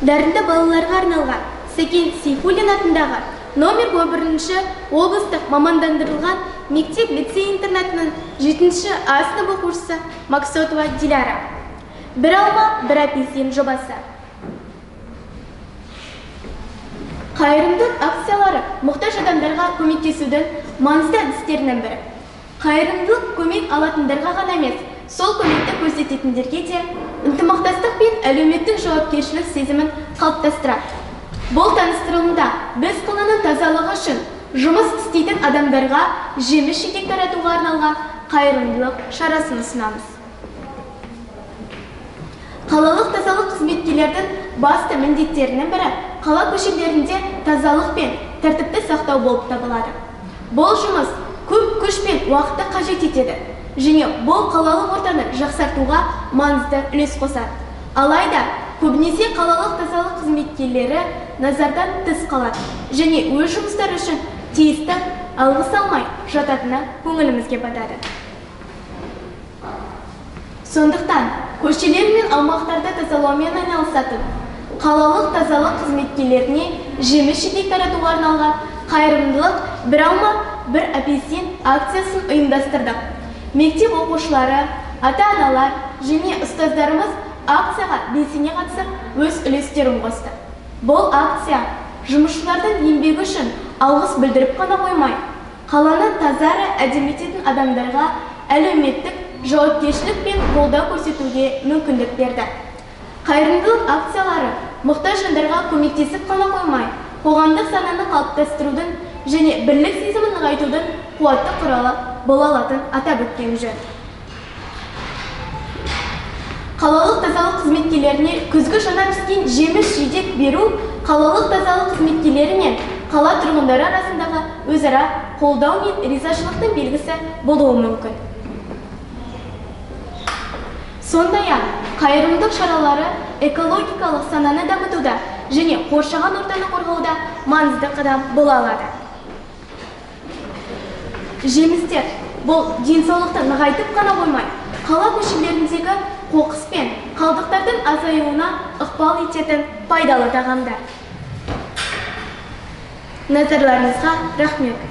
Дарынды балаларға арналған Сәкен Сейфуллин атындағы номер 11-ші облыстық мамандандырылған мектеп-лицей-интернатының 7-ші А сынып оқушысы Максотова Диляра. «Бір алма, бір апельсин» жобасы. Қайырымдылық акциялары мұқтаж адамдарға көмектесудің маңызды әдістерінің бірі. Қайырымдылық көмек алатындарға ғана емес, сол көмекті көрсететіндерге де ынтымақтастық пен әлеуметтік жауапкершілік сезімін қалыптастырады. Бұл таныстырылымда біз қаланың тазалығы үшін жұмыс істейтін адамдарға жеміс-жидек таратуға арналған қайырымдылық шарасын ұсынамыз. Қалалық тазалық қызметкерлердің басты міндеттерінің бірі қала көшелерінде тазалық пен тәртіпті сақтау болып табылады. Бұл жұмыс көп күш пен уақытты қажет етеді, және бұл қалалық ортаны жақсартуға маңызды үлес қосады. Алайда, көбінесе қалалық тазалық қызметкерлері назардан тыс қалады, және өз жұмыстары үшін тиісті алғыс алмай жататыны көңілімізге батады. Сондықтан, көшелер мен аумақтарды тазалаумен айналысатын қалалық тазалық қызметкерлеріне жеміс-жидек таратуға арналған қайырымдылық «Бір алма, бір апельсин» акциясын ұйымдастырдық. Мектеп оқушылары, ата-аналар және ұстаздарымыз акцияға белсене қатысып өз үлестерін қосты. Бұл акция жұмысшылардың еңбегі үшін алғыс білдіріп қана қоймай, қаланы таза әрі әдемі ететін адамдарға әлеуметтік жауапкершілік пен қолдау көрсетуге мүмкіндік берді. Қайырымдылық акциялары мұқтаж жандарға көмектесіп қана қоймай, қоғамдық сананы қалыптастырудың және бірлік сезімін нығайтудың қуатты құралы бола алатынын атап өткен жөн. Қалалық тазалық қызметкерлеріне күзгі жаңа піскен жеміс-жидек беру қалалық тазалық қызметкерлері мен қала тұрғындары арасындағы өзара қолдау мен ризашылықтың белгісі болуы мүмкін. Сондай-ақ, қайырымдылық шаралары экологикалық сананы дамытуда және қоршаған ортаны қорғауда маңызды қадам бола алады. Жемістер бұл денсаулықты нығайтып қана қоймай, қала көшелеріндегі қоқыс пен қалдықтардың азаюына ықпал ететін пайдалы тағамдар. Назарларыңызға рахмет.